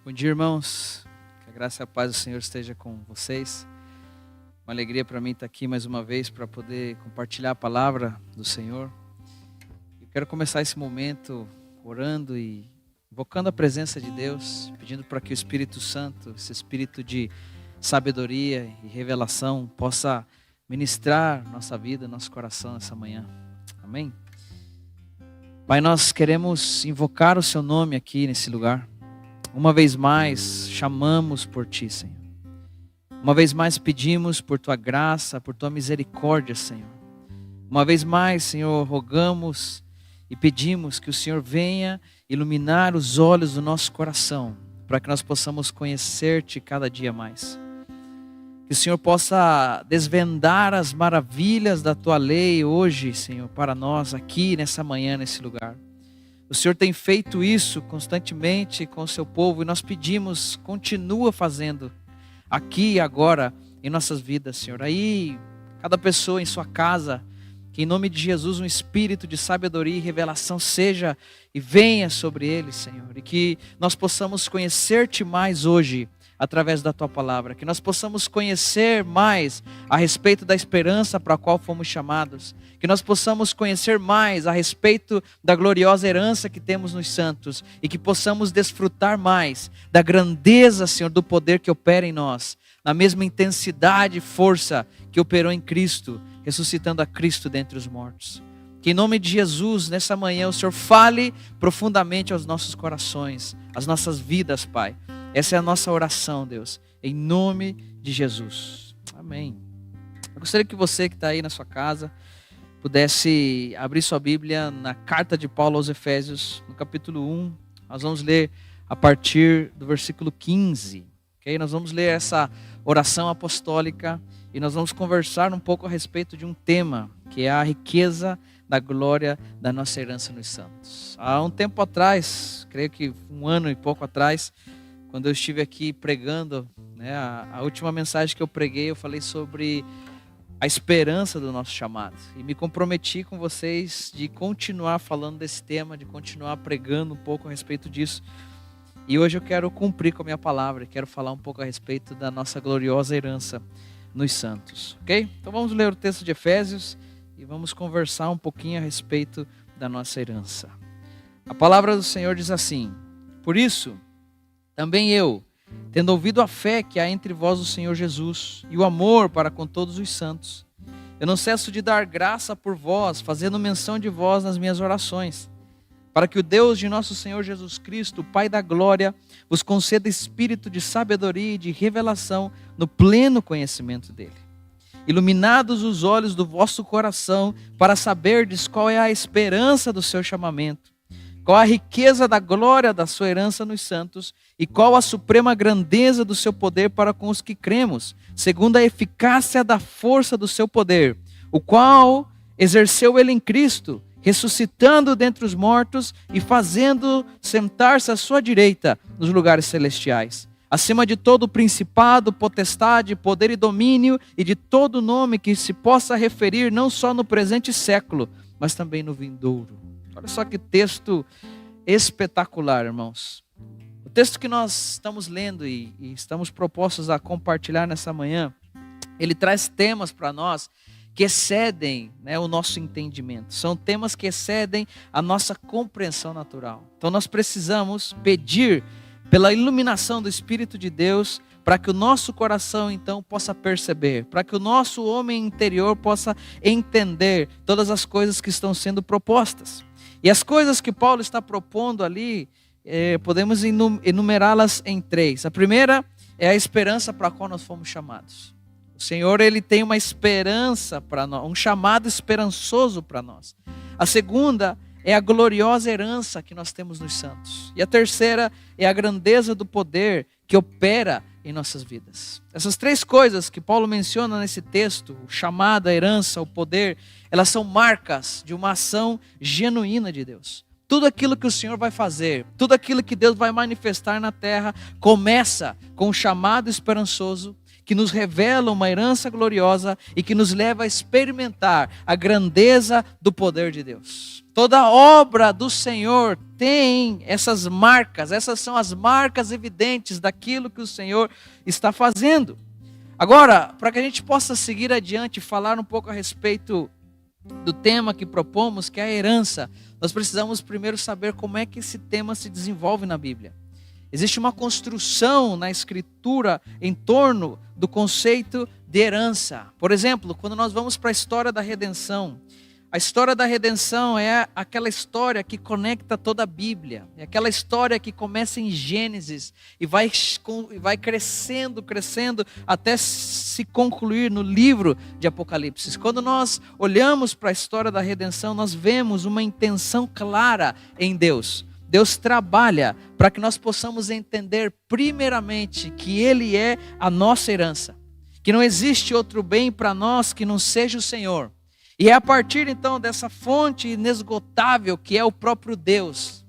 Bom dia, irmãos. Que a graça e a paz do Senhor esteja com vocês. Uma alegria para mim estar aqui mais uma vez para poder compartilhar a palavra do Senhor. Eu quero começar esse momento orando e invocando a presença de Deus, pedindo para que o Espírito Santo, esse espírito de sabedoria e revelação, possa ministrar nossa vida, nosso coração nessa manhã. Amém? Pai, nós queremos invocar o Seu nome aqui nesse lugar. Uma vez mais, chamamos por Ti, Senhor. Uma vez mais, pedimos por Tua graça, por Tua misericórdia, Senhor. Uma vez mais, Senhor, rogamos e pedimos que o Senhor venha iluminar os olhos do nosso coração, para que nós possamos conhecer-Te cada dia mais. Que o Senhor possa desvendar as maravilhas da Tua lei hoje, Senhor, para nós aqui nessa manhã, nesse lugar. O Senhor tem feito isso constantemente com o Seu povo e nós pedimos, continua fazendo aqui e agora em nossas vidas, Senhor. Aí, cada pessoa em sua casa, que em nome de Jesus um espírito de sabedoria e revelação seja e venha sobre eles, Senhor. E que nós possamos conhecer-Te mais hoje através da Tua palavra. Que nós possamos conhecer mais a respeito da esperança para a qual fomos chamados. Que nós possamos conhecer mais a respeito da gloriosa herança que temos nos santos. E que possamos desfrutar mais da grandeza, Senhor, do poder que opera em nós. Na mesma intensidade e força que operou em Cristo, ressuscitando a Cristo dentre os mortos. Que em nome de Jesus, nessa manhã, o Senhor fale profundamente aos nossos corações, às nossas vidas, Pai. Essa é a nossa oração, Deus, em nome de Jesus. Amém. Eu gostaria que você que está aí na sua casa pudesse abrir sua Bíblia na carta de Paulo aos Efésios, no capítulo 1. Nós vamos ler a partir do versículo 15. Okay? Nós vamos ler essa oração apostólica e nós vamos conversar um pouco a respeito de um tema, que é a riqueza da glória da nossa herança nos santos. Há um tempo atrás, creio que um ano e pouco atrás, quando eu estive aqui pregando, né, a última mensagem que eu preguei, eu falei sobre a esperança do nosso chamado. E me comprometi com vocês de continuar falando desse tema, de continuar pregando um pouco a respeito disso. E hoje eu quero cumprir com a minha palavra, quero falar um pouco a respeito da nossa gloriosa herança nos santos. Ok? Então vamos ler o texto de Efésios e vamos conversar um pouquinho a respeito da nossa herança. A palavra do Senhor diz assim: por isso, também eu, tendo ouvido a fé que há entre vós o Senhor Jesus e o amor para com todos os santos, eu não cesso de dar graça por vós, fazendo menção de vós nas minhas orações, para que o Deus de nosso Senhor Jesus Cristo, o Pai da glória, vos conceda espírito de sabedoria e de revelação no pleno conhecimento dele. Iluminados os olhos do vosso coração, para saberdes qual é a esperança do seu chamamento, qual a riqueza da glória da sua herança nos santos e qual a suprema grandeza do seu poder para com os que cremos, segundo a eficácia da força do seu poder, o qual exerceu ele em Cristo, ressuscitando dentre os mortos e fazendo sentar-se à sua direita nos lugares celestiais, acima de todo principado, potestade, poder e domínio e de todo nome que se possa referir não só no presente século, mas também no vindouro. Olha só que texto espetacular, irmãos. O texto que nós estamos lendo e estamos propostos a compartilhar nessa manhã, ele traz temas para nós que excedem, né, o nosso entendimento. São temas que excedem a nossa compreensão natural. Então nós precisamos pedir pela iluminação do Espírito de Deus para que o nosso coração então possa perceber, para que o nosso homem interior possa entender todas as coisas que estão sendo propostas. E as coisas que Paulo está propondo ali, podemos enumerá-las em três. A primeira é a esperança para a qual nós fomos chamados. O Senhor, ele tem uma esperança para nós, um chamado esperançoso para nós. A segunda é a gloriosa herança que nós temos nos santos. E a terceira é a grandeza do poder que opera em nossas vidas. Essas três coisas que Paulo menciona nesse texto, o chamado, a herança, o poder, elas são marcas de uma ação genuína de Deus. Tudo aquilo que o Senhor vai fazer, tudo aquilo que Deus vai manifestar na terra, começa com um chamado esperançoso, que nos revela uma herança gloriosa e que nos leva a experimentar a grandeza do poder de Deus. Toda obra do Senhor tem essas marcas, essas são as marcas evidentes daquilo que o Senhor está fazendo. Agora, para que a gente possa seguir adiante e falar um pouco a respeito do tema que propomos, que é a herança, nós precisamos primeiro saber como é que esse tema se desenvolve na Bíblia. Existe uma construção na Escritura em torno do conceito de herança. Por exemplo, quando nós vamos para a história da redenção, a história da redenção é aquela história que conecta toda a Bíblia. É aquela história que começa em Gênesis e vai crescendo até se concluir no livro de Apocalipse. Quando nós olhamos para a história da redenção, nós vemos uma intenção clara em Deus. Deus trabalha para que nós possamos entender primeiramente que Ele é a nossa herança. Que não existe outro bem para nós que não seja o Senhor. E é a partir então dessa fonte inesgotável que é o próprio Deus,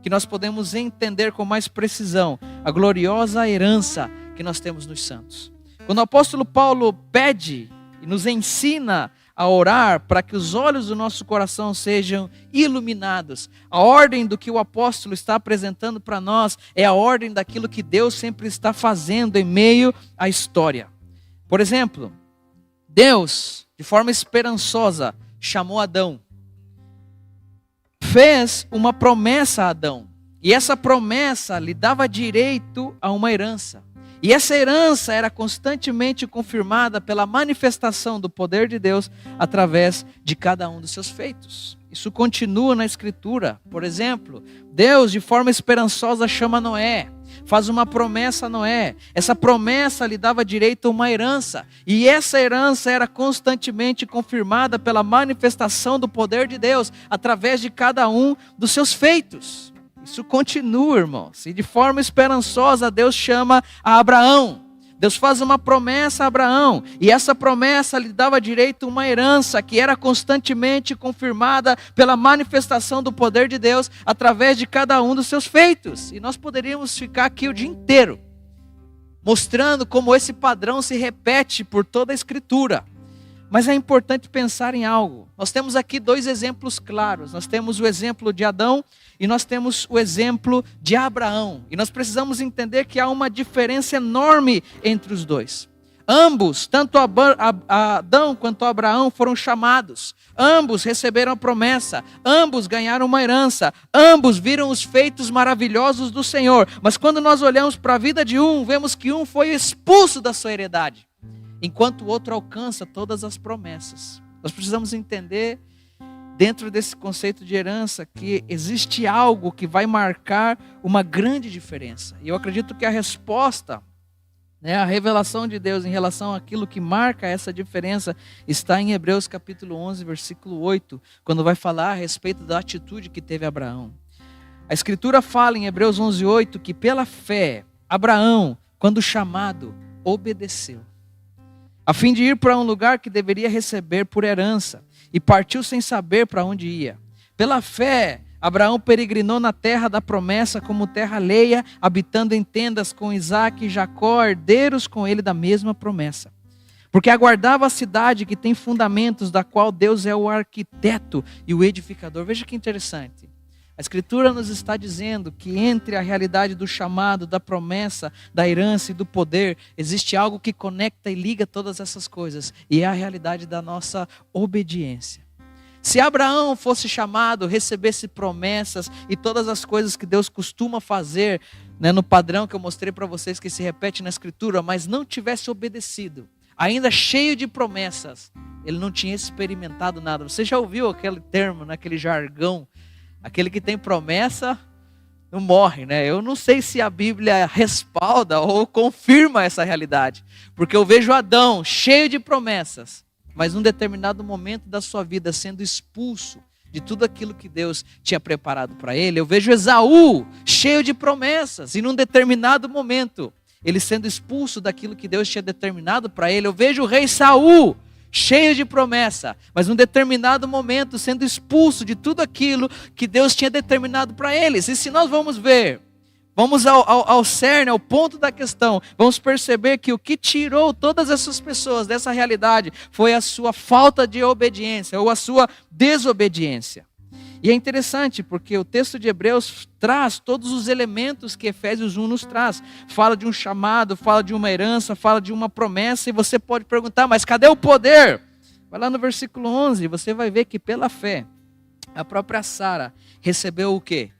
que nós podemos entender com mais precisão a gloriosa herança que nós temos nos santos. Quando o apóstolo Paulo pede e nos ensina a orar para que os olhos do nosso coração sejam iluminados, a ordem do que o apóstolo está apresentando para nós é a ordem daquilo que Deus sempre está fazendo em meio à história. Por exemplo, Deus, de forma esperançosa, chamou Adão. Fez uma promessa a Adão. E essa promessa lhe dava direito a uma herança. E essa herança era constantemente confirmada pela manifestação do poder de Deus através de cada um dos seus feitos. Isso continua na Escritura. Por exemplo, Deus, de forma esperançosa, chama Noé. Faz uma promessa a Noé. Essa promessa lhe dava direito a uma herança. E essa herança era constantemente confirmada pela manifestação do poder de Deus através de cada um dos seus feitos. Isso continua, irmãos. E de forma esperançosa, Deus chama a Abraão. Deus faz uma promessa a Abraão. E essa promessa lhe dava direito a uma herança que era constantemente confirmada pela manifestação do poder de Deus através de cada um dos seus feitos. E nós poderíamos ficar aqui o dia inteiro mostrando como esse padrão se repete por toda a Escritura. Mas é importante pensar em algo. Nós temos aqui dois exemplos claros. Nós temos o exemplo de Adão e nós temos o exemplo de Abraão. E nós precisamos entender que há uma diferença enorme entre os dois. Ambos, tanto Adão quanto Abraão, foram chamados. Ambos receberam a promessa. Ambos ganharam uma herança. Ambos viram os feitos maravilhosos do Senhor. Mas quando nós olhamos para a vida de um, vemos que um foi expulso da sua heredade, enquanto o outro alcança todas as promessas. Nós precisamos entender, dentro desse conceito de herança, que existe algo que vai marcar uma grande diferença. E eu acredito que a resposta, a revelação de Deus em relação àquilo que marca essa diferença, está em Hebreus capítulo 11, versículo 8, quando vai falar a respeito da atitude que teve Abraão. A Escritura fala em Hebreus 11, 8, que pela fé, Abraão, quando chamado, obedeceu, a fim de ir para um lugar que deveria receber por herança, e partiu sem saber para onde ia. Pela fé, Abraão peregrinou na terra da promessa como terra alheia, habitando em tendas com Isaque e Jacó, herdeiros com ele da mesma promessa. Porque aguardava a cidade que tem fundamentos, da qual Deus é o arquiteto e o edificador. Veja que interessante. A Escritura nos está dizendo que entre a realidade do chamado, da promessa, da herança e do poder, existe algo que conecta e liga todas essas coisas, e é a realidade da nossa obediência. Se Abraão fosse chamado, recebesse promessas e todas as coisas que Deus costuma fazer, no padrão que eu mostrei para vocês, que se repete na Escritura, mas não tivesse obedecido, ainda cheio de promessas, ele não tinha experimentado nada. Você já ouviu aquele termo, aquele jargão? Aquele que tem promessa não morre, Eu não sei se a Bíblia respalda ou confirma essa realidade. Porque eu vejo Adão cheio de promessas, mas num determinado momento da sua vida sendo expulso de tudo aquilo que Deus tinha preparado para ele. Eu vejo Esaú cheio de promessas e num determinado momento ele sendo expulso daquilo que Deus tinha determinado para ele. Eu vejo o rei Saul cheio de promessa, mas num determinado momento sendo expulso de tudo aquilo que Deus tinha determinado para eles. E se nós vamos ver Vamos ao cerne, ao ponto da questão. Vamos perceber que o que tirou todas essas pessoas dessa realidade foi a sua falta de obediência ou a sua desobediência. E é interessante porque o texto de Hebreus traz todos os elementos que Efésios 1 nos traz. Fala de um chamado, fala de uma herança, fala de uma promessa. E você pode perguntar, mas cadê o poder? Vai lá no versículo 11, você vai ver que pela fé, a própria Sara recebeu o quê?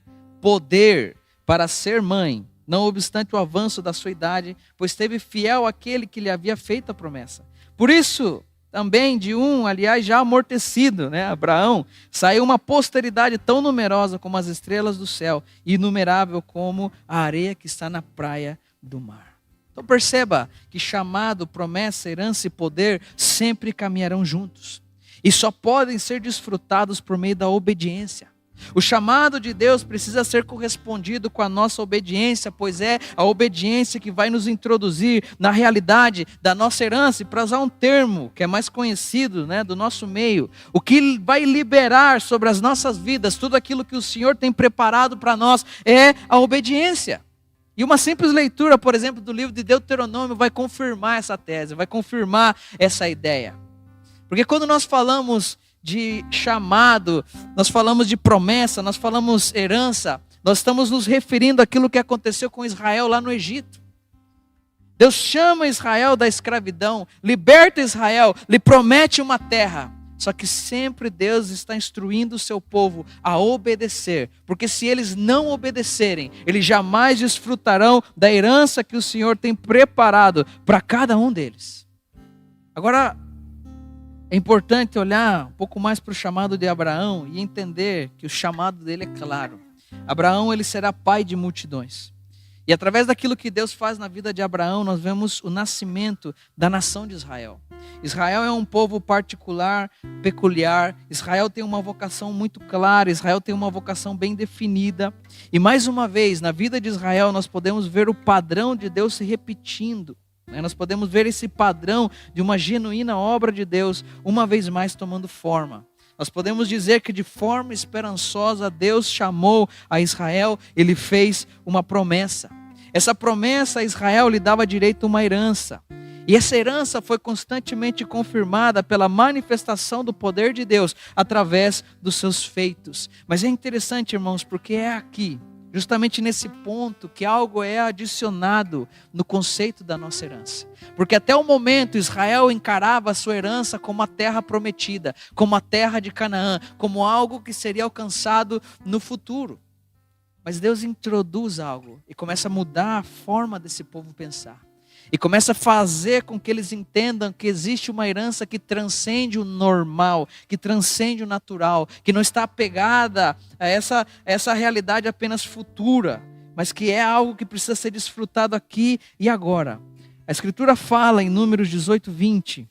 Poder para ser mãe, não obstante o avanço da sua idade, pois esteve fiel àquele que lhe havia feito a promessa. Por isso, também de aliás, já amortecido, Abraão, saiu uma posteridade tão numerosa como as estrelas do céu, e inumerável como a areia que está na praia do mar. Então perceba que chamado, promessa, herança e poder sempre caminharão juntos, e só podem ser desfrutados por meio da obediência. O chamado de Deus precisa ser correspondido com a nossa obediência, pois é a obediência que vai nos introduzir na realidade da nossa herança. E para usar um termo que é mais conhecido, do nosso meio, o que vai liberar sobre as nossas vidas tudo aquilo que o Senhor tem preparado para nós é a obediência. E uma simples leitura, por exemplo, do livro de Deuteronômio vai confirmar essa tese, vai confirmar essa ideia. Porque quando nós falamos de chamado, nós falamos de promessa, nós falamos herança, nós estamos nos referindo àquilo que aconteceu com Israel lá no Egito. Deus chama Israel da escravidão, liberta Israel, lhe promete uma terra. Só que sempre Deus está instruindo o seu povo a obedecer, porque se eles não obedecerem, eles jamais desfrutarão da herança que o Senhor tem preparado para cada um deles. Agora, é importante olhar um pouco mais para o chamado de Abraão e entender que o chamado dele é claro. Abraão, ele será pai de multidões. E através daquilo que Deus faz na vida de Abraão, nós vemos o nascimento da nação de Israel. Israel é um povo particular, peculiar. Israel tem uma vocação muito clara, Israel tem uma vocação bem definida. E mais uma vez, na vida de Israel, nós podemos ver o padrão de Deus se repetindo. Nós podemos ver esse padrão de uma genuína obra de Deus, uma vez mais tomando forma. Nós podemos dizer que de forma esperançosa Deus chamou a Israel, Ele fez uma promessa. Essa promessa a Israel lhe dava direito a uma herança. E essa herança foi constantemente confirmada pela manifestação do poder de Deus através dos seus feitos. Mas é interessante, irmãos, porque é aqui, justamente nesse ponto, que algo é adicionado no conceito da nossa herança. Porque até o momento Israel encarava a sua herança como a terra prometida, como a terra de Canaã, como algo que seria alcançado no futuro. Mas Deus introduz algo e começa a mudar a forma desse povo pensar. E começa a fazer com que eles entendam que existe uma herança que transcende o normal, que transcende o natural, que não está apegada a essa realidade apenas futura, mas que é algo que precisa ser desfrutado aqui e agora. A Escritura fala em Números 18, 20,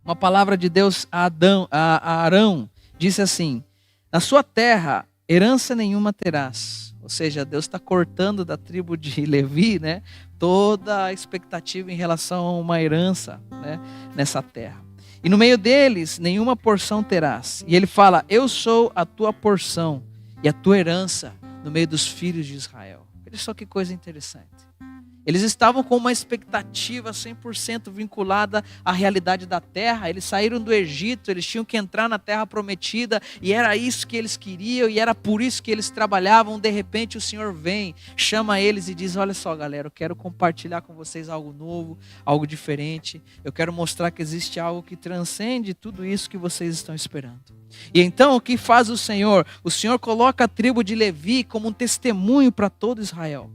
uma palavra de Deus a Arão, disse assim: na sua terra herança nenhuma terás. Ou seja, Deus está cortando da tribo de Levi, toda a expectativa em relação a uma herança, nessa terra. E no meio deles, nenhuma porção terás. E ele fala: eu sou a tua porção e a tua herança no meio dos filhos de Israel. Olha só que coisa interessante. Eles estavam com uma expectativa 100% vinculada à realidade da terra. Eles saíram do Egito, eles tinham que entrar na terra prometida, e era isso que eles queriam, e era por isso que eles trabalhavam. De repente o Senhor vem, chama eles e diz: olha só, galera, eu quero compartilhar com vocês algo novo, algo diferente. Eu quero mostrar que existe algo que transcende tudo isso que vocês estão esperando. E então o que faz o Senhor? O Senhor coloca a tribo de Levi como um testemunho para todo Israel.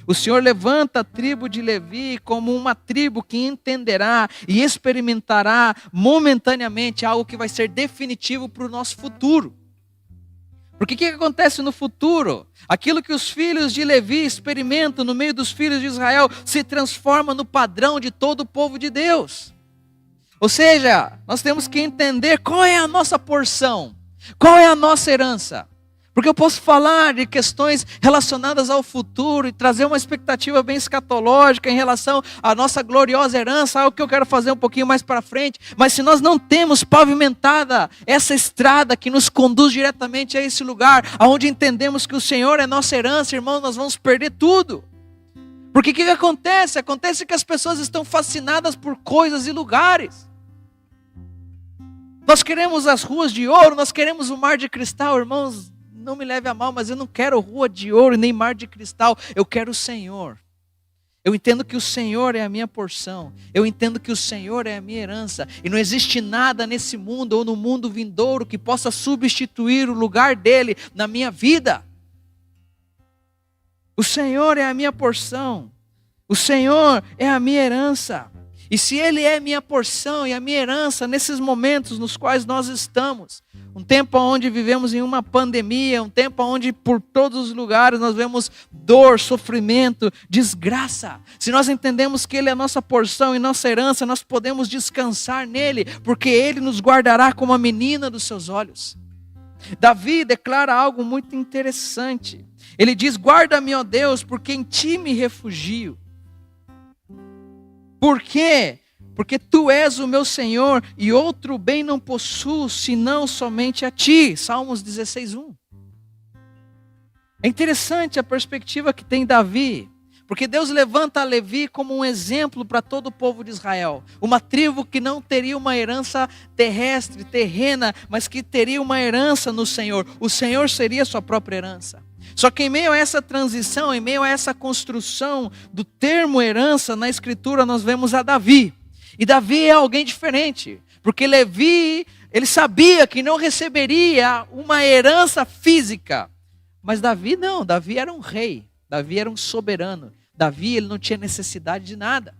O Senhor levanta a tribo de Levi como uma tribo que entenderá e experimentará momentaneamente algo que vai ser definitivo para o nosso futuro. Porque o que acontece no futuro? Aquilo que os filhos de Levi experimentam no meio dos filhos de Israel se transforma no padrão de todo o povo de Deus. Ou seja, nós temos que entender qual é a nossa porção, qual é a nossa herança. Porque eu posso falar de questões relacionadas ao futuro e trazer uma expectativa bem escatológica em relação à nossa gloriosa herança, algo que eu quero fazer um pouquinho mais para frente. Mas se nós não temos pavimentada essa estrada que nos conduz diretamente a esse lugar, onde entendemos que o Senhor é nossa herança, irmãos, nós vamos perder tudo. Porque o que acontece? Acontece que as pessoas estão fascinadas por coisas e lugares. Nós queremos as ruas de ouro, nós queremos o mar de cristal, irmãos. Não me leve a mal, mas eu não quero rua de ouro nem mar de cristal. Eu quero o Senhor. Eu entendo que o Senhor é a minha porção. Eu entendo que o Senhor é a minha herança. E não existe nada nesse mundo ou no mundo vindouro que possa substituir o lugar dele na minha vida. O Senhor é a minha porção. O Senhor é a minha herança. E se Ele é minha porção e a minha herança nesses momentos nos quais nós estamos, um tempo onde vivemos em uma pandemia, um tempo onde por todos os lugares nós vemos dor, sofrimento, desgraça. Se nós entendemos que Ele é a nossa porção e nossa herança, nós podemos descansar nele, porque Ele nos guardará como a menina dos seus olhos. Davi declara algo muito interessante. Ele diz: guarda-me, ó Deus, porque em Ti me refugio. Por quê? Porque Tu és o meu Senhor e outro bem não possuo, senão somente a Ti. Salmos 16:1. É interessante a perspectiva que tem Davi, porque Deus levanta Levi como um exemplo para todo o povo de Israel. Uma tribo que não teria uma herança terrestre, terrena, mas que teria uma herança no Senhor. O Senhor seria sua própria herança. Só que em meio a essa transição, em meio a essa construção do termo herança na Escritura, nós vemos a Davi. E Davi é alguém diferente, porque Levi, ele sabia que não receberia uma herança física. Mas Davi não, Davi era um rei, Davi era um soberano. Davi, ele não tinha necessidade de nada.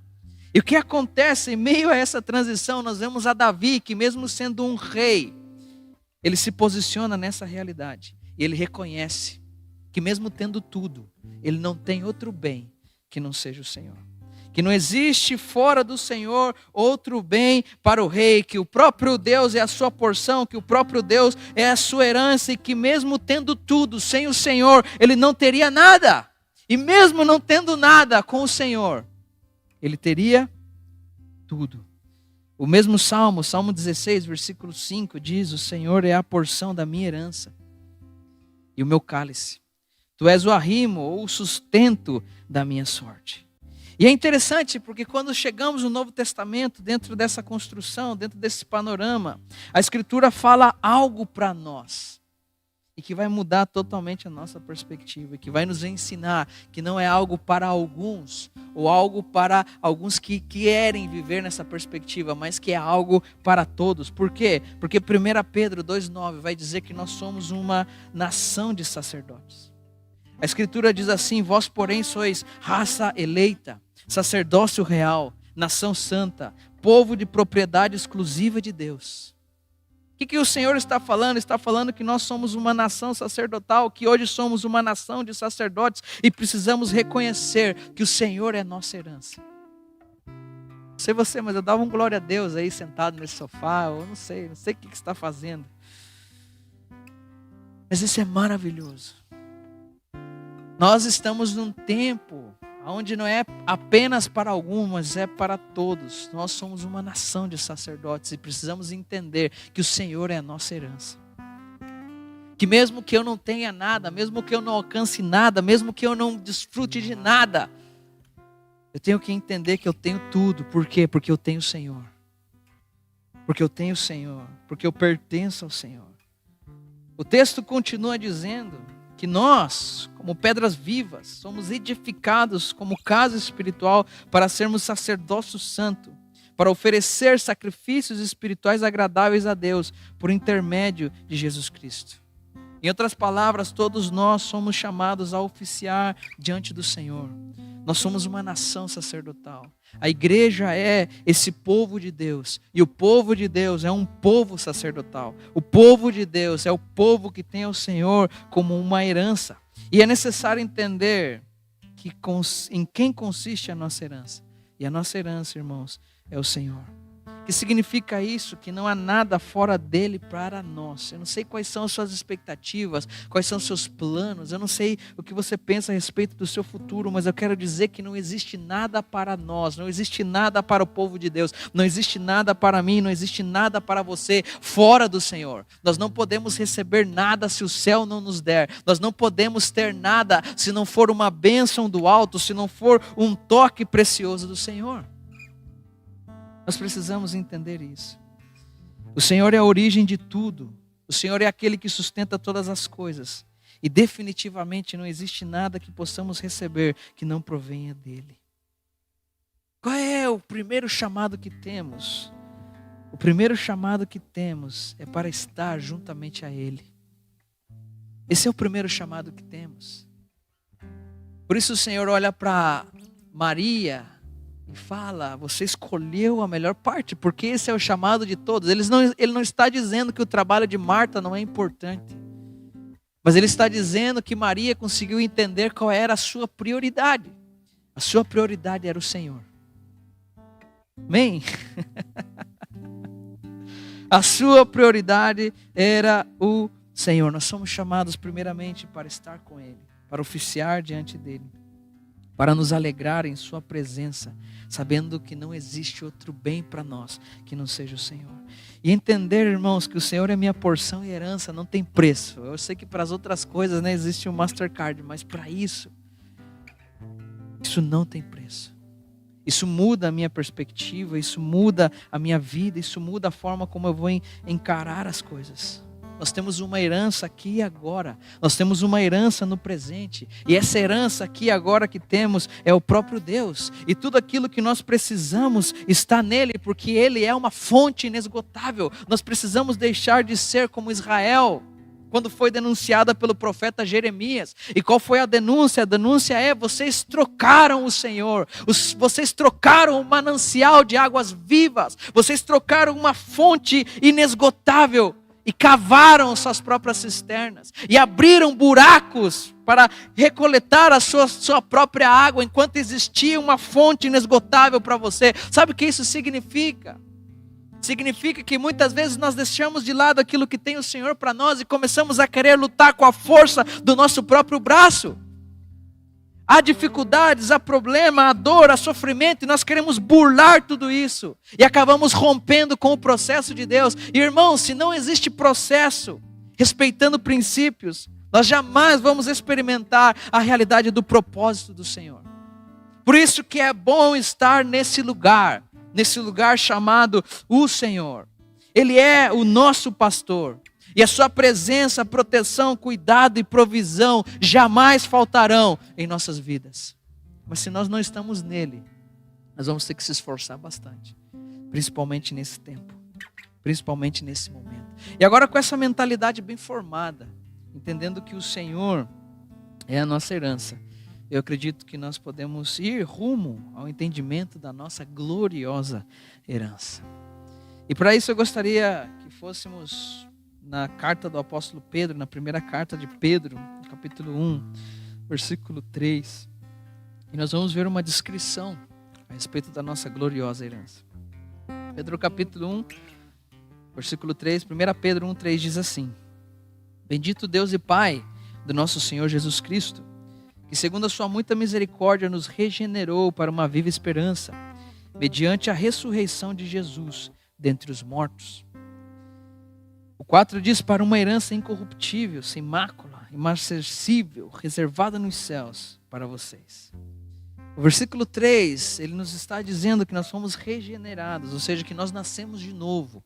E o que acontece em meio a essa transição, nós vemos a Davi, que mesmo sendo um rei, ele se posiciona nessa realidade. E ele reconhece que mesmo tendo tudo, ele não tem outro bem que não seja o Senhor. Que não existe fora do Senhor outro bem para o rei, que o próprio Deus é a sua porção, que o próprio Deus é a sua herança, e que mesmo tendo tudo, sem o Senhor, ele não teria nada. E mesmo não tendo nada com o Senhor, ele teria tudo. O mesmo Salmo 16, versículo 5, diz: o Senhor é a porção da minha herança e o meu cálice. Tu és o arrimo ou o sustento da minha sorte. E é interessante porque quando chegamos no Novo Testamento, dentro dessa construção, dentro desse panorama, a Escritura fala algo para nós. E que vai mudar totalmente a nossa perspectiva. Que vai nos ensinar que não é algo para alguns, ou algo para alguns que querem viver nessa perspectiva, mas que é algo para todos. Por quê? Porque 1 Pedro 2,9 vai dizer que nós somos uma nação de sacerdotes. A Escritura diz assim: vós porém sois raça eleita, sacerdócio real, nação santa, povo de propriedade exclusiva de Deus. O que o Senhor está falando? Está falando que nós somos uma nação sacerdotal, que hoje somos uma nação de sacerdotes e precisamos reconhecer que o Senhor é nossa herança. Não sei você, mas eu dava um glória a Deus aí sentado nesse sofá, ou não sei o que está fazendo. Mas isso é maravilhoso. Nós estamos num tempo onde não é apenas para alguns, mas é para todos. Nós somos uma nação de sacerdotes e precisamos entender que o Senhor é a nossa herança. Que mesmo que eu não tenha nada, mesmo que eu não alcance nada, mesmo que eu não desfrute de nada, eu tenho que entender que eu tenho tudo. Por quê? Porque eu tenho o Senhor. Porque eu tenho o Senhor. Porque eu pertenço ao Senhor. O texto continua dizendo que nós, como pedras vivas, somos edificados como casa espiritual para sermos sacerdócio santo, para oferecer sacrifícios espirituais agradáveis a Deus por intermédio de Jesus Cristo. Em outras palavras, todos nós somos chamados a oficiar diante do Senhor. Nós somos uma nação sacerdotal. A igreja é esse povo de Deus. E o povo de Deus é um povo sacerdotal. O povo de Deus é o povo que tem o Senhor como uma herança. E é necessário entender que em quem consiste a nossa herança. E a nossa herança, irmãos, é o Senhor. Que significa isso? Que não há nada fora dele para nós. Eu não sei quais são as suas expectativas, quais são os seus planos, eu não sei o que você pensa a respeito do seu futuro, mas eu quero dizer que não existe nada para nós, não existe nada para o povo de Deus, não existe nada para mim, não existe nada para você fora do Senhor. Nós não podemos receber nada se o céu não nos der, nós não podemos ter nada se não for uma bênção do alto, se não for um toque precioso do Senhor. Nós precisamos entender isso. O Senhor é a origem de tudo. O Senhor é aquele que sustenta todas as coisas. E definitivamente não existe nada que possamos receber que não provenha dEle. Qual é o primeiro chamado que temos? O primeiro chamado que temos é para estar juntamente a Ele. Esse é o primeiro chamado que temos. Por isso o Senhor olha para Maria e fala: você escolheu a melhor parte, porque esse é o chamado de todos. Ele não está dizendo que o trabalho de Marta não é importante, mas ele está dizendo que Maria conseguiu entender qual era a sua prioridade. A sua prioridade era o Senhor. Amém? A sua prioridade era o Senhor. Nós somos chamados primeiramente para estar com Ele, para oficiar diante dEle, para nos alegrar em sua presença, sabendo que não existe outro bem para nós que não seja o Senhor. E entender, irmãos, que o Senhor é minha porção e herança, não tem preço. Eu sei que para as outras coisas, né, existe um Mastercard, mas para isso não tem preço. Isso muda a minha perspectiva, isso muda a minha vida, isso muda a forma como eu vou encarar as coisas. Nós temos uma herança aqui e agora. Nós temos uma herança no presente. E essa herança aqui e agora que temos é o próprio Deus. E tudo aquilo que nós precisamos está nele, porque Ele é uma fonte inesgotável. Nós precisamos deixar de ser como Israel, quando foi denunciada pelo profeta Jeremias. E qual foi a denúncia? A denúncia é: vocês trocaram o Senhor. Vocês trocaram o manancial de águas vivas. Vocês trocaram uma fonte inesgotável. E cavaram suas próprias cisternas. E abriram buracos para recoletar a sua própria água, enquanto existia uma fonte inesgotável para você. Sabe o que isso significa? Significa que muitas vezes nós deixamos de lado aquilo que tem o Senhor para nós e começamos a querer lutar com a força do nosso próprio braço. Há dificuldades, há problema, há dor, há sofrimento, e nós queremos burlar tudo isso. E acabamos rompendo com o processo de Deus. E irmãos, se não existe processo, respeitando princípios, nós jamais vamos experimentar a realidade do propósito do Senhor. Por isso que é bom estar nesse lugar chamado o Senhor. Ele é o nosso pastor. E a sua presença, proteção, cuidado e provisão jamais faltarão em nossas vidas. Mas se nós não estamos nele, nós vamos ter que se esforçar bastante. Principalmente nesse tempo. Principalmente nesse momento. E agora com essa mentalidade bem formada, entendendo que o Senhor é a nossa herança, eu acredito que nós podemos ir rumo ao entendimento da nossa gloriosa herança. E para isso eu gostaria que fôssemos na carta do apóstolo Pedro, na primeira carta de Pedro, no capítulo 1, versículo 3. E nós vamos ver uma descrição a respeito da nossa gloriosa herança. Pedro capítulo 1, versículo 3, 1 Pedro 1, 3 diz assim: Bendito Deus e Pai do nosso Senhor Jesus Cristo, que segundo a sua muita misericórdia nos regenerou para uma viva esperança, mediante a ressurreição de Jesus dentre os mortos. O 4 diz: para uma herança incorruptível, sem mácula, imarcessível, reservada nos céus para vocês. O versículo 3, ele nos está dizendo que nós fomos regenerados, ou seja, que nós nascemos de novo.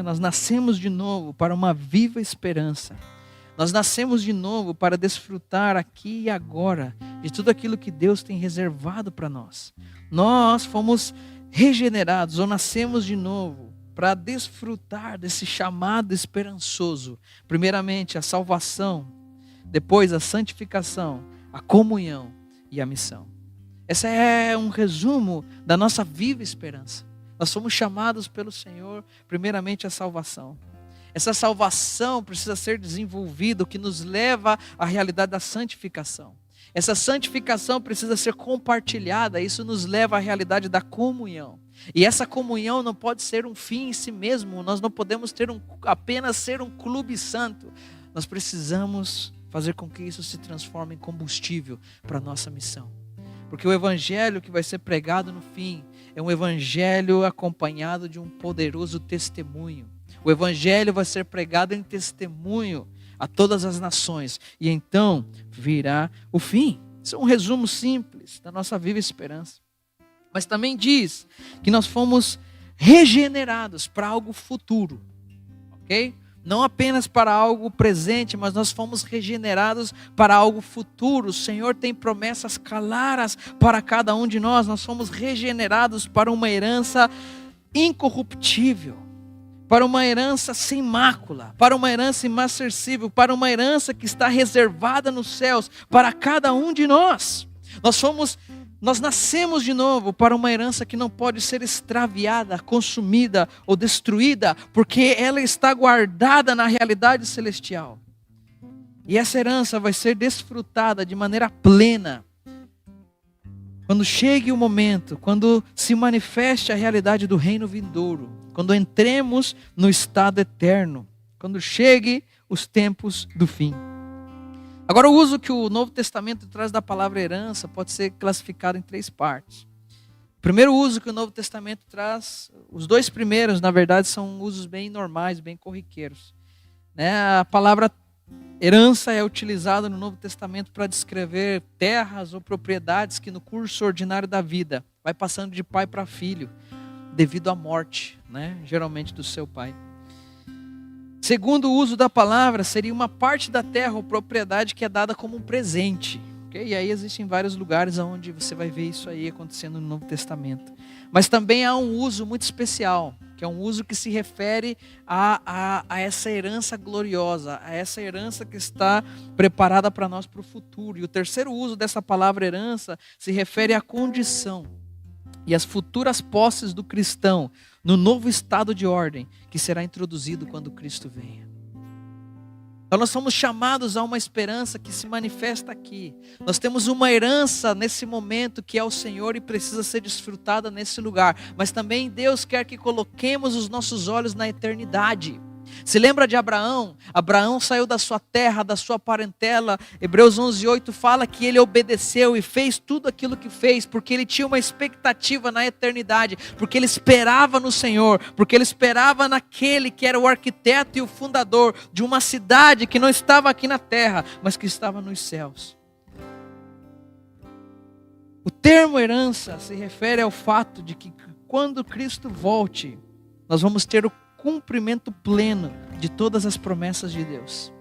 Nós nascemos de novo para uma viva esperança. Nós nascemos de novo para desfrutar aqui e agora de tudo aquilo que Deus tem reservado para nós. Nós fomos regenerados ou nascemos de novo para desfrutar desse chamado esperançoso. Primeiramente a salvação, depois a santificação, a comunhão e a missão. Esse é um resumo da nossa viva esperança. Nós somos chamados pelo Senhor, primeiramente a salvação. Essa salvação precisa ser desenvolvida, o que nos leva à realidade da santificação. Essa santificação precisa ser compartilhada, isso nos leva à realidade da comunhão. E essa comunhão não pode ser um fim em si mesmo. Nós não podemos apenas ser um clube santo. Nós precisamos fazer com que isso se transforme em combustível para a nossa missão. Porque o evangelho que vai ser pregado no fim é um evangelho acompanhado de um poderoso testemunho. O evangelho vai ser pregado em testemunho a todas as nações. E então virá o fim. Isso é um resumo simples da nossa viva esperança. Mas também diz que nós fomos regenerados para algo futuro. Ok? Não apenas para algo presente, mas nós fomos regenerados para algo futuro. O Senhor tem promessas claras para cada um de nós. Nós fomos regenerados para uma herança incorruptível, para uma herança sem mácula, para uma herança imarcessível, para uma herança que está reservada nos céus para cada um de nós. Nós nascemos de novo para uma herança que não pode ser extraviada, consumida ou destruída, porque ela está guardada na realidade celestial. E essa herança vai ser desfrutada de maneira plena quando chegue o momento, quando se manifeste a realidade do reino vindouro, quando entremos no estado eterno, quando chegue os tempos do fim. Agora, o uso que o Novo Testamento traz da palavra herança pode ser classificado em 3 partes. O primeiro uso que o Novo Testamento traz, os 2 primeiros, na verdade, são usos bem normais, bem corriqueiros. A palavra herança é utilizada no Novo Testamento para descrever terras ou propriedades que no curso ordinário da vida vai passando de pai para filho, devido à morte, geralmente do seu pai. Segundo o uso da palavra, seria uma parte da terra ou propriedade que é dada como um presente. Okay? E aí existem vários lugares onde você vai ver isso aí acontecendo no Novo Testamento. Mas também há um uso muito especial, que é um uso que se refere a essa herança gloriosa, a essa herança que está preparada para nós para o futuro. E o terceiro uso dessa palavra herança se refere à condição e às futuras posses do cristão no novo estado de ordem que será introduzido quando Cristo venha. Então nós somos chamados a uma esperança que se manifesta aqui. Nós temos uma herança nesse momento que é o Senhor e precisa ser desfrutada nesse lugar. Mas também Deus quer que coloquemos os nossos olhos na eternidade. Se lembra de Abraão? Abraão saiu da sua terra, da sua parentela. Hebreus 11:8 fala que ele obedeceu e fez tudo aquilo que fez, porque ele tinha uma expectativa na eternidade, porque ele esperava no Senhor, porque ele esperava naquele que era o arquiteto e o fundador de uma cidade que não estava aqui na terra, mas que estava nos céus. O termo herança se refere ao fato de que quando Cristo volte, nós vamos ter o cumprimento pleno de todas as promessas de Deus.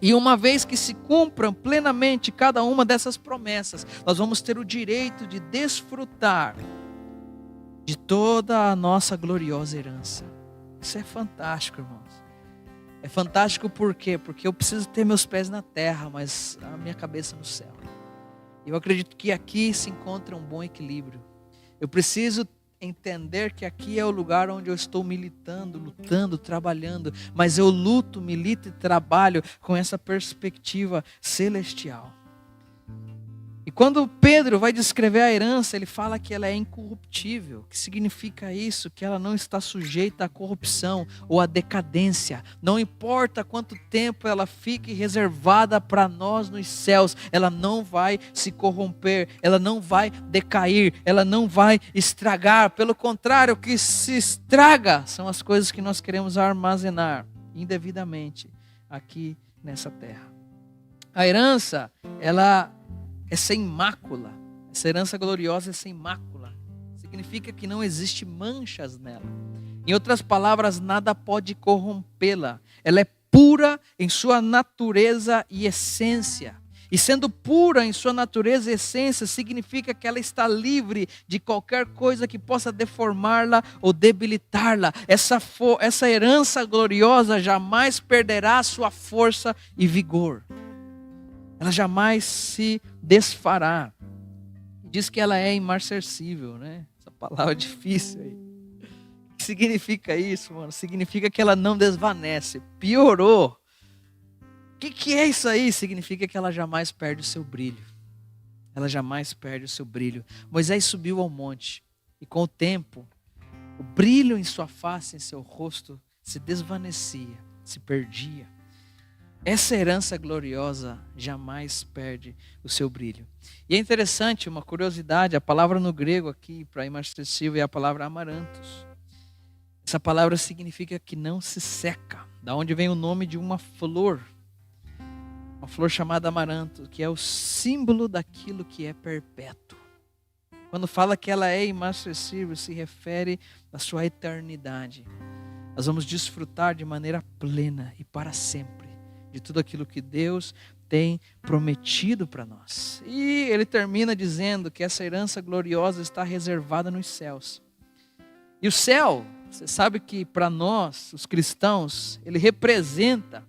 E uma vez que se cumpram plenamente cada uma dessas promessas, nós vamos ter o direito de desfrutar de toda a nossa gloriosa herança. Isso é fantástico, irmãos. É fantástico por quê? Porque eu preciso ter meus pés na terra, mas a minha cabeça no céu. Eu acredito que aqui se encontra um bom equilíbrio. Eu preciso entender que aqui é o lugar onde eu estou militando, lutando, trabalhando, mas eu luto, milito e trabalho com essa perspectiva celestial. E quando Pedro vai descrever a herança, ele fala que ela é incorruptível. O que significa isso? Que ela não está sujeita à corrupção ou à decadência. Não importa quanto tempo ela fique reservada para nós nos céus, ela não vai se corromper, ela não vai decair, ela não vai estragar. Pelo contrário, o que se estraga são as coisas que nós queremos armazenar indevidamente aqui nessa terra. A herança, ela é sem mácula. Essa herança gloriosa é sem mácula. Significa que não existe manchas nela. Em outras palavras, nada pode corrompê-la. Ela é pura em sua natureza e essência. E sendo pura em sua natureza e essência, significa que ela está livre de qualquer coisa que possa deformá-la ou debilitá-la. Essa herança gloriosa jamais perderá sua força e vigor. Ela jamais se desfará. Diz que ela é imarcessível, né? Essa palavra difícil aí. O que significa isso, mano? Significa que ela não desvanece. Piorou. O que é isso aí? Significa que ela jamais perde o seu brilho. Ela jamais perde o seu brilho. Moisés subiu ao monte. E com o tempo, O brilho em sua face, em seu rosto, se desvanecia, se perdia. Essa herança gloriosa jamais perde o seu brilho. E é interessante, uma curiosidade, a palavra no grego aqui para imarcessível é a palavra amarantos. Essa palavra significa que não se seca, da onde vem o nome de uma flor chamada amaranto, que é o símbolo daquilo que é perpétuo. Quando fala que ela é imarcessível, se refere à sua eternidade. Nós vamos desfrutar de maneira plena e para sempre de tudo aquilo que Deus tem prometido para nós. E ele termina dizendo que essa herança gloriosa está reservada nos céus. E o céu, você sabe que para nós, os cristãos, ele representa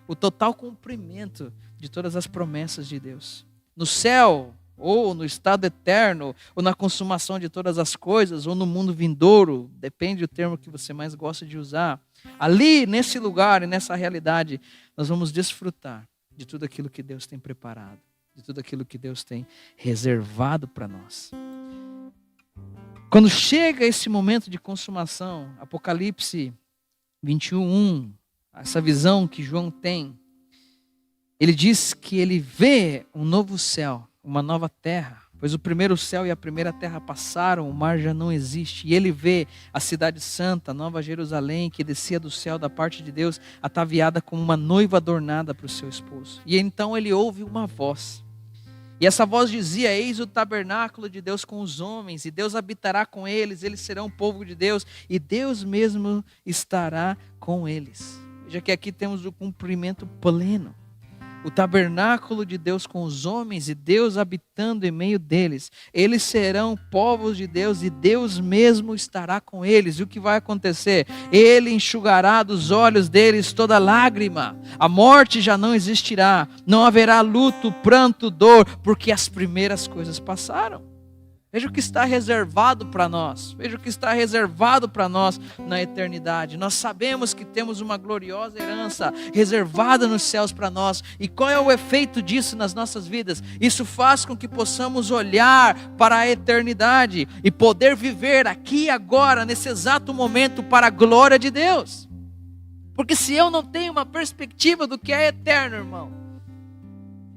o total cumprimento de todas as promessas de Deus. No céu, ou no estado eterno, ou na consumação de todas as coisas, ou no mundo vindouro, depende do termo que você mais gosta de usar. Ali, nesse lugar e nessa realidade, nós vamos desfrutar de tudo aquilo que Deus tem preparado, de tudo aquilo que Deus tem reservado para nós. Quando chega esse momento de consumação, Apocalipse 21:1, essa visão que João tem, ele diz que ele vê um novo céu, uma nova terra, pois o primeiro céu e a primeira terra passaram, o mar já não existe. E ele vê a cidade santa, a Nova Jerusalém, que descia do céu da parte de Deus, ataviada como uma noiva adornada para o seu esposo. E então ele ouve uma voz. E essa voz dizia: eis o tabernáculo de Deus com os homens, e Deus habitará com eles, eles serão o povo de Deus, e Deus mesmo estará com eles. Veja que aqui temos o cumprimento pleno. O tabernáculo de Deus com os homens e Deus habitando em meio deles. Eles serão povos de Deus e Deus mesmo estará com eles. E o que vai acontecer? Ele enxugará dos olhos deles toda lágrima. A morte já não existirá. Não haverá luto, pranto, dor, porque as primeiras coisas passaram. Veja o que está reservado para nós. Veja o que está reservado para nós na eternidade. Nós sabemos que temos uma gloriosa herança reservada nos céus para nós. E qual é o efeito disso nas nossas vidas? Isso faz com que possamos olhar para a eternidade e poder viver aqui e agora, nesse exato momento, para a glória de Deus. Porque se eu não tenho uma perspectiva do que é eterno, irmão,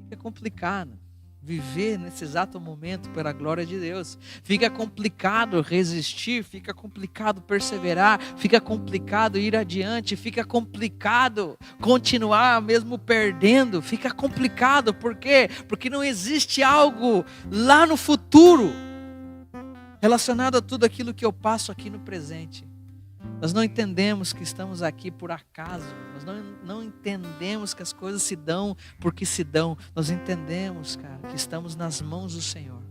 fica complicado viver nesse exato momento pela glória de Deus. Fica complicado resistir, fica complicado perseverar, fica complicado ir adiante, fica complicado continuar mesmo perdendo, fica complicado. Por quê? Porque não existe algo lá no futuro relacionado a tudo aquilo que eu passo aqui no presente. Nós não entendemos que estamos aqui por acaso. Nós não entendemos que as coisas se dão porque se dão. Nós entendemos, cara, que estamos nas mãos do Senhor.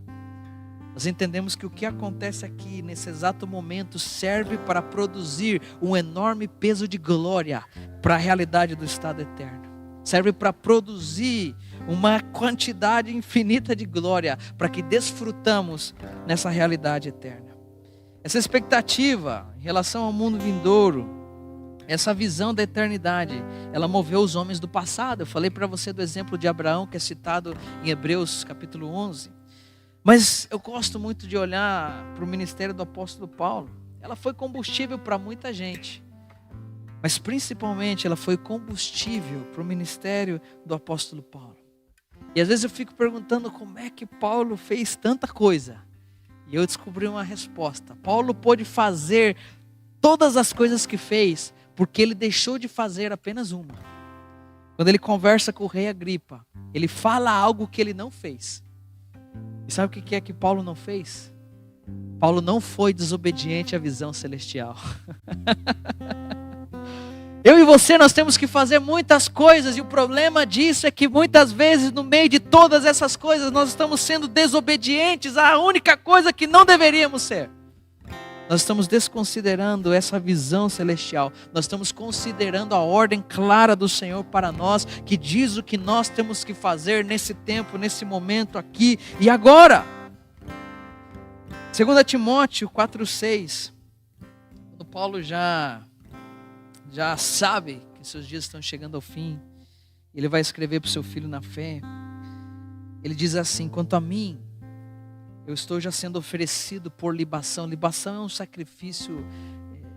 Nós entendemos que o que acontece aqui, nesse exato momento, serve para produzir um enorme peso de glória para a realidade do estado eterno. Serve para produzir uma quantidade infinita de glória para que desfrutamos nessa realidade eterna. Essa expectativa em relação ao mundo vindouro, essa visão da eternidade, ela moveu os homens do passado. Eu falei para você do exemplo de Abraão, que é citado em Hebreus capítulo 11. Mas eu gosto muito de olhar para o ministério do apóstolo Paulo. Ela foi combustível para muita gente, mas principalmente ela foi combustível para o ministério do apóstolo Paulo. E às vezes eu fico perguntando como é que Paulo fez tanta coisa. E eu descobri uma resposta. Paulo pôde fazer todas as coisas que fez, porque ele deixou de fazer apenas uma. Quando ele conversa com o rei Agripa, ele fala algo que ele não fez. E sabe o que é que Paulo não fez? Paulo não foi desobediente à visão celestial. Eu e você, nós temos que fazer muitas coisas, e o problema disso é que muitas vezes, no meio de todas essas coisas, nós estamos sendo desobedientes à única coisa que não deveríamos ser. Nós estamos desconsiderando essa visão celestial. Nós estamos considerando a ordem clara do Senhor para nós, que diz o que nós temos que fazer nesse tempo, nesse momento aqui e agora. 2 Timóteo 4,6, quando Paulo já sabe que seus dias estão chegando ao fim, ele vai escrever para o seu filho na fé. Ele diz assim: quanto a mim, eu estou já sendo oferecido por libação. Libação é um sacrifício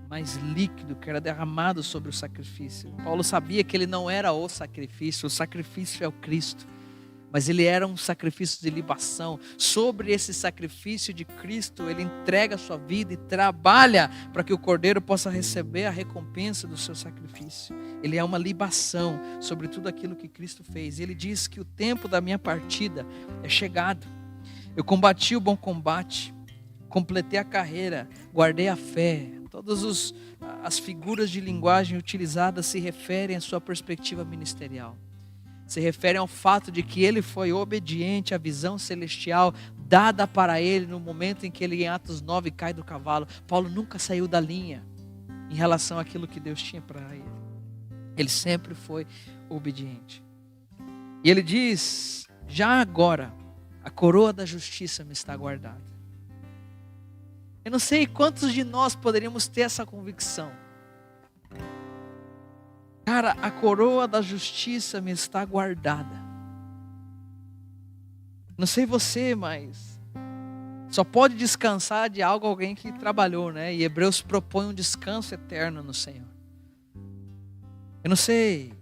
mais líquido, que era derramado sobre o sacrifício. Paulo sabia que ele não era o sacrifício é o Cristo. Mas ele era um sacrifício de libação. Sobre esse sacrifício de Cristo, ele entrega a sua vida e trabalha para que o Cordeiro possa receber a recompensa do seu sacrifício. Ele é uma libação sobre tudo aquilo que Cristo fez. E ele diz que o tempo da minha partida é chegado. Eu combati o bom combate, completei a carreira, guardei a fé. Todas as figuras de linguagem utilizadas se referem à sua perspectiva ministerial. Se referem ao fato de que ele foi obediente à visão celestial dada para ele no momento em que ele, em Atos 9, cai do cavalo. Paulo nunca saiu da linha em relação àquilo que Deus tinha para ele. Ele sempre foi obediente. E ele diz: já agora, a coroa da justiça me está guardada. Eu não sei quantos de nós poderíamos ter essa convicção. Cara, a coroa da justiça me está guardada. Não sei você, mas só pode descansar de algo alguém que trabalhou, né? E Hebreus propõe um descanso eterno no Senhor. Eu não sei,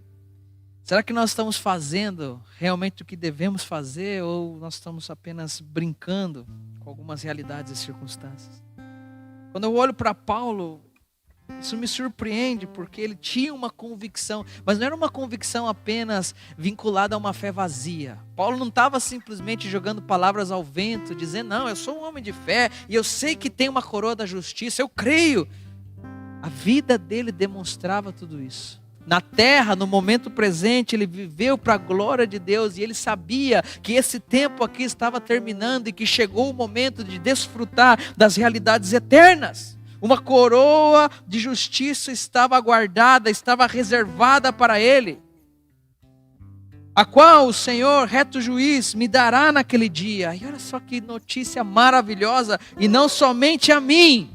será que nós estamos fazendo realmente o que devemos fazer, ou nós estamos apenas brincando com algumas realidades e circunstâncias? Quando eu olho para Paulo, isso me surpreende, porque ele tinha uma convicção, mas não era uma convicção apenas vinculada a uma fé vazia. Paulo não estava simplesmente jogando palavras ao vento, dizendo: não, eu sou um homem de fé, e eu sei que tem uma coroa da justiça, eu creio. A vida dele demonstrava tudo isso. Na terra, no momento presente, ele viveu para a glória de Deus, e ele sabia que esse tempo aqui estava terminando, e que chegou o momento de desfrutar das realidades eternas. Uma coroa de justiça estava guardada, estava reservada para ele, a qual o Senhor, reto juiz, me dará naquele dia. E olha só que notícia maravilhosa, e não somente a mim.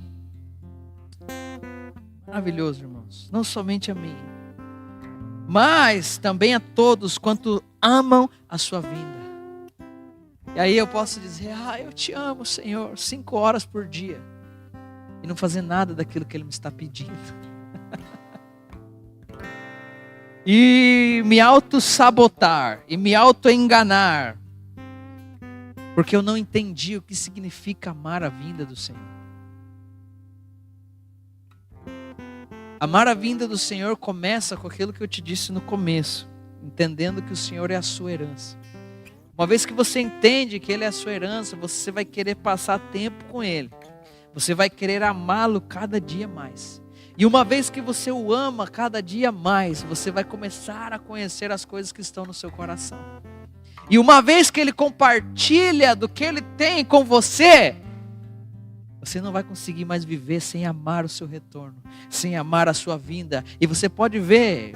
Maravilhoso, irmãos, não somente a mim, mas também a todos quanto amam a sua vinda. E aí eu posso dizer: eu te amo, Senhor, 5 horas por dia, e não fazer nada daquilo que Ele me está pedindo. E me auto-sabotar, e me auto-enganar, porque eu não entendi o que significa amar a vinda do Senhor. Amar a vinda do Senhor começa com aquilo que eu te disse no começo, entendendo que o Senhor é a sua herança. Uma vez que você entende que Ele é a sua herança, você vai querer passar tempo com Ele. Você vai querer amá-lo cada dia mais. E uma vez que você o ama cada dia mais, você vai começar a conhecer as coisas que estão no seu coração. E uma vez que Ele compartilha do que Ele tem com você, você não vai conseguir mais viver sem amar o seu retorno, sem amar a sua vinda. E você pode ver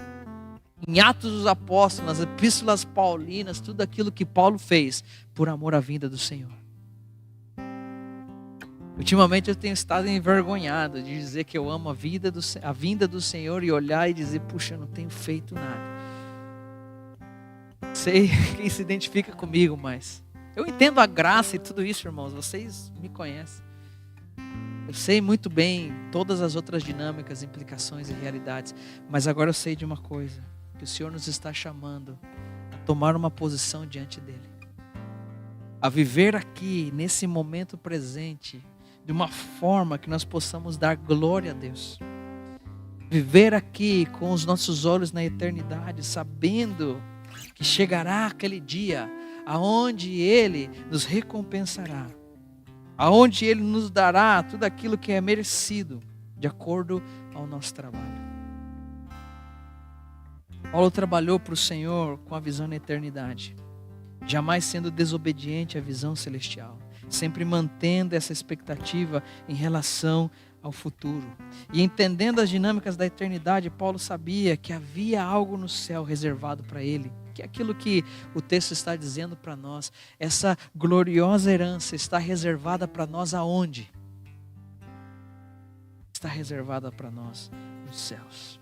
em Atos dos Apóstolos, nas epístolas paulinas, tudo aquilo que Paulo fez por amor à vinda do Senhor. Ultimamente eu tenho estado envergonhado de dizer que eu amo a vinda do Senhor, e olhar e dizer: puxa, eu não tenho feito nada. Sei quem se identifica comigo, mas eu entendo a graça e tudo isso, irmãos, vocês me conhecem. Eu sei muito bem todas as outras dinâmicas, implicações e realidades, mas agora eu sei de uma coisa, que o Senhor nos está chamando a tomar uma posição diante dEle, a viver aqui, nesse momento presente, de uma forma que nós possamos dar glória a Deus. Viver aqui com os nossos olhos na eternidade, sabendo que chegará aquele dia aonde Ele nos recompensará, aonde Ele nos dará tudo aquilo que é merecido, de acordo ao nosso trabalho. Paulo trabalhou para o Senhor com a visão na eternidade, jamais sendo desobediente à visão celestial, sempre mantendo essa expectativa em relação ao futuro. E entendendo as dinâmicas da eternidade, Paulo sabia que havia algo no céu reservado para ele, que é aquilo que o texto está dizendo para nós. Essa gloriosa herança está reservada para nós aonde? Está reservada para nós nos céus,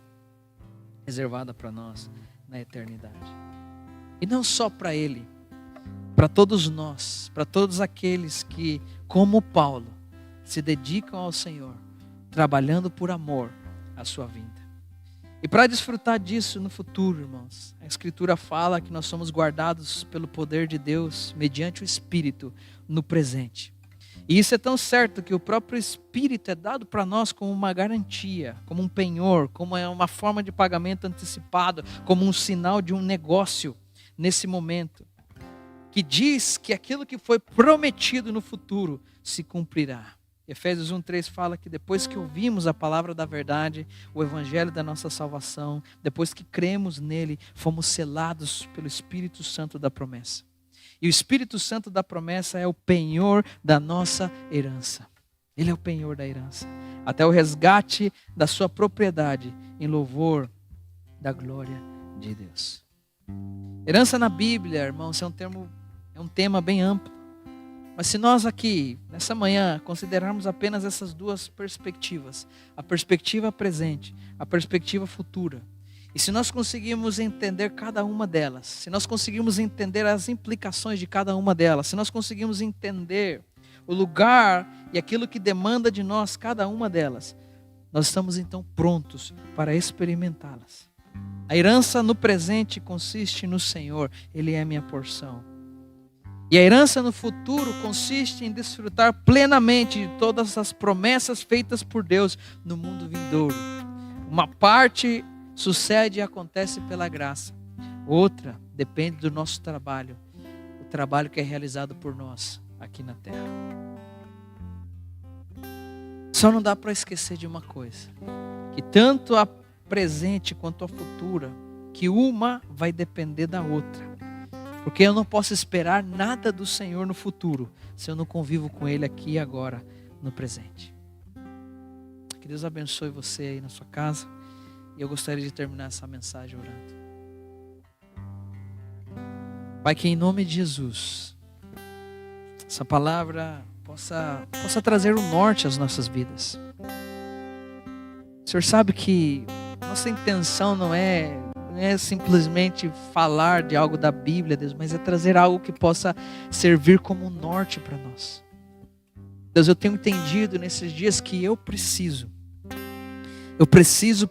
reservada para nós na eternidade. E não só para ele, para todos nós, para todos aqueles que, como Paulo, se dedicam ao Senhor, trabalhando por amor à sua vinda. E para desfrutar disso no futuro, irmãos, a Escritura fala que nós somos guardados pelo poder de Deus, mediante o Espírito, no presente. E isso é tão certo que o próprio Espírito é dado para nós como uma garantia, como um penhor, como uma forma de pagamento antecipado, como um sinal de um negócio nesse momento, que diz que aquilo que foi prometido no futuro se cumprirá. Efésios 1:3 fala que depois que ouvimos a palavra da verdade, o evangelho da nossa salvação, depois que cremos nele, fomos selados pelo Espírito Santo da promessa. E o Espírito Santo da promessa é o penhor da nossa herança. Ele é o penhor da herança, até o resgate da sua propriedade, em louvor da glória de Deus. Herança na Bíblia, irmãos, é um tema bem amplo. Mas se nós aqui, nessa manhã, considerarmos apenas essas duas perspectivas, a perspectiva presente, a perspectiva futura, e se nós conseguirmos entender cada uma delas, se nós conseguirmos entender as implicações de cada uma delas, se nós conseguirmos entender o lugar e aquilo que demanda de nós cada uma delas, nós estamos então prontos para experimentá-las. A herança no presente consiste no Senhor, Ele é a minha porção. E a herança no futuro consiste em desfrutar plenamente de todas as promessas feitas por Deus no mundo vindouro. Uma parte sucede e acontece pela graça. Outra depende do nosso trabalho. O trabalho que é realizado por nós aqui na terra. Só não dá para esquecer de uma coisa. Que tanto a presente quanto a futura, que uma vai depender da outra. Porque eu não posso esperar nada do Senhor no futuro, se eu não convivo com Ele aqui e agora, no presente. Que Deus abençoe você aí na sua casa. E eu gostaria de terminar essa mensagem orando. Pai, que em nome de Jesus, essa palavra possa trazer o norte às nossas vidas. O Senhor sabe que nossa intenção não é simplesmente falar de algo da Bíblia, Deus, mas é trazer algo que possa servir como um norte para nós. Deus, eu tenho entendido nesses dias que eu preciso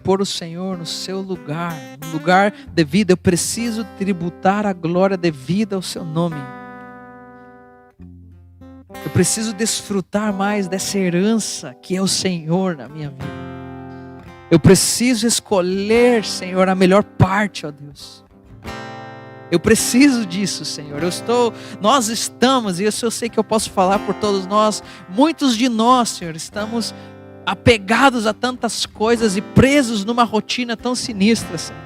pôr o Senhor no seu lugar, no lugar devido. Eu preciso tributar a glória devida ao seu nome. Eu preciso desfrutar mais dessa herança que é o Senhor na minha vida. Eu preciso escolher, Senhor, a melhor parte, ó Deus. Eu preciso disso, Senhor. Nós estamos, e eu sei que eu posso falar por todos nós, muitos de nós, Senhor, estamos apegados a tantas coisas e presos numa rotina tão sinistra, Senhor,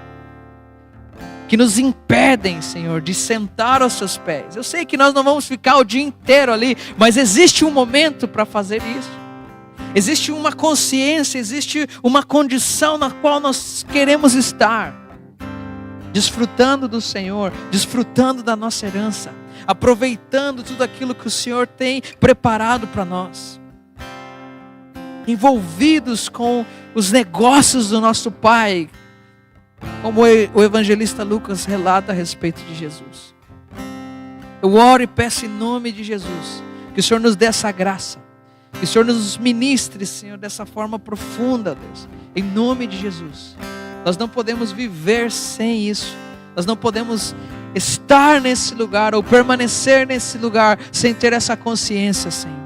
que nos impedem, Senhor, de sentar aos seus pés. Eu sei que nós não vamos ficar o dia inteiro ali, mas existe um momento para fazer isso. Existe uma consciência, existe uma condição na qual nós queremos estar, desfrutando do Senhor, desfrutando da nossa herança, aproveitando tudo aquilo que o Senhor tem preparado para nós, envolvidos com os negócios do nosso Pai, como o evangelista Lucas relata a respeito de Jesus. Eu oro e peço em nome de Jesus, que o Senhor nos dê essa graça, que o Senhor nos ministre, Senhor, dessa forma profunda, Deus, em nome de Jesus. Nós não podemos viver sem isso. Nós não podemos estar nesse lugar ou permanecer nesse lugar sem ter essa consciência, Senhor.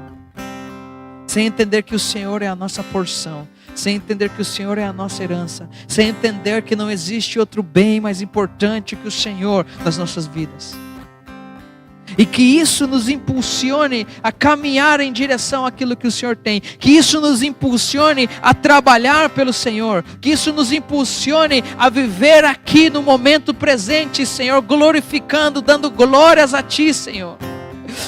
Sem entender que o Senhor é a nossa porção, sem entender que o Senhor é a nossa herança, sem entender que não existe outro bem mais importante que o Senhor nas nossas vidas. E que isso nos impulsione a caminhar em direção àquilo que o Senhor tem. Que isso nos impulsione a trabalhar pelo Senhor. Que isso nos impulsione a viver aqui no momento presente, Senhor, glorificando, dando glórias a Ti, Senhor.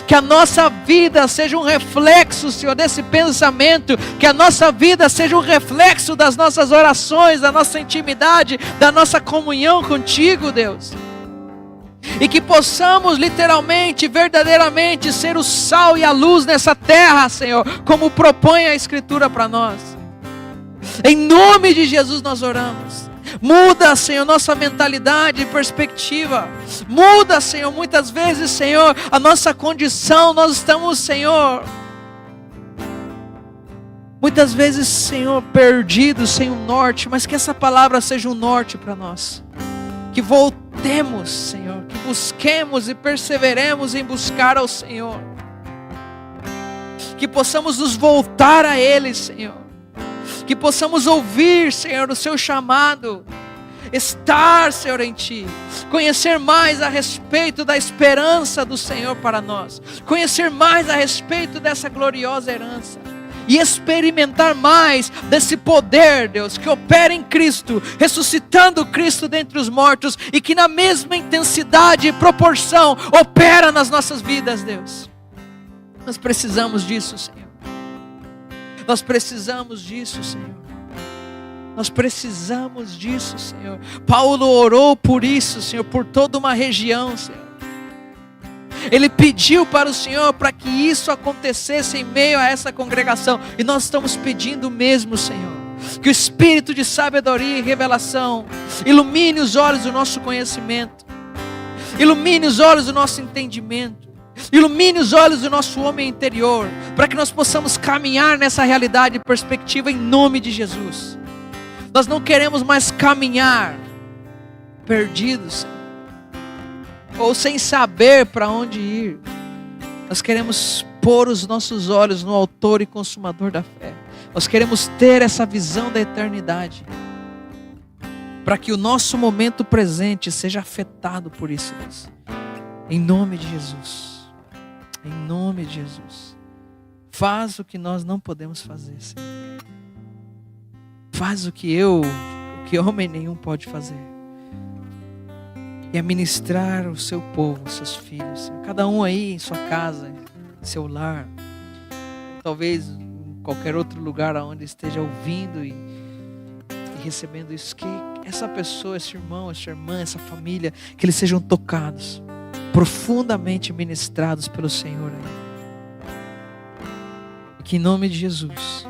Que a nossa vida seja um reflexo, Senhor, desse pensamento. Que a nossa vida seja um reflexo das nossas orações, da nossa intimidade, da nossa comunhão contigo, Deus. E que possamos literalmente, verdadeiramente ser o sal e a luz nessa terra, Senhor, como propõe a Escritura para nós. Em nome de Jesus nós oramos. Muda, Senhor, nossa mentalidade e perspectiva. Muda, Senhor, muitas vezes, Senhor, a nossa condição. Nós estamos, Senhor, muitas vezes, Senhor, perdidos, sem um norte. Mas que essa palavra seja um norte para nós. Que voltemos, Senhor, que busquemos e perseveremos em buscar ao Senhor. Que possamos nos voltar a Ele, Senhor. Que possamos ouvir, Senhor, o Seu chamado. Estar, Senhor, em Ti. Conhecer mais a respeito da esperança do Senhor para nós. Conhecer mais a respeito dessa gloriosa herança. E experimentar mais desse poder, Deus, que opera em Cristo, ressuscitando Cristo dentre os mortos, e que na mesma intensidade e proporção opera nas nossas vidas, Deus. Nós precisamos disso, Senhor. Nós precisamos disso, Senhor. Nós precisamos disso, Senhor. Paulo orou por isso, Senhor, por toda uma região, Senhor. Ele pediu para o Senhor para que isso acontecesse em meio a essa congregação. E nós estamos pedindo mesmo, Senhor. Que o Espírito de sabedoria e revelação ilumine os olhos do nosso conhecimento. Ilumine os olhos do nosso entendimento. Ilumine os olhos do nosso homem interior, para que nós possamos caminhar nessa realidade e perspectiva em nome de Jesus. Nós não queremos mais caminhar perdidos, ou sem saber para onde ir. Nós queremos pôr os nossos olhos no autor e consumador da fé. Nós queremos ter essa visão da eternidade, para que o nosso momento presente seja afetado por isso, Deus. Em nome de Jesus. Em nome de Jesus. Faz o que nós não podemos fazer, Senhor. Faz o que homem nenhum pode fazer. E ministrar o seu povo, os seus filhos, Senhor. Cada um aí em sua casa, em seu lar. Talvez em qualquer outro lugar onde esteja ouvindo e recebendo isso. Que essa pessoa, esse irmão, essa irmã, essa família, que eles sejam tocados, profundamente ministrados pelo Senhor. E que em nome de Jesus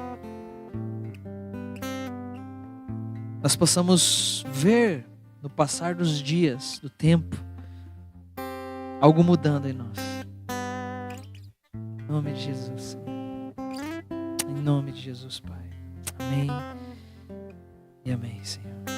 nós possamos ver no passar dos dias, do tempo, algo mudando em nós. Em nome de Jesus. Em nome de Jesus, Pai. Amém e amém, Senhor.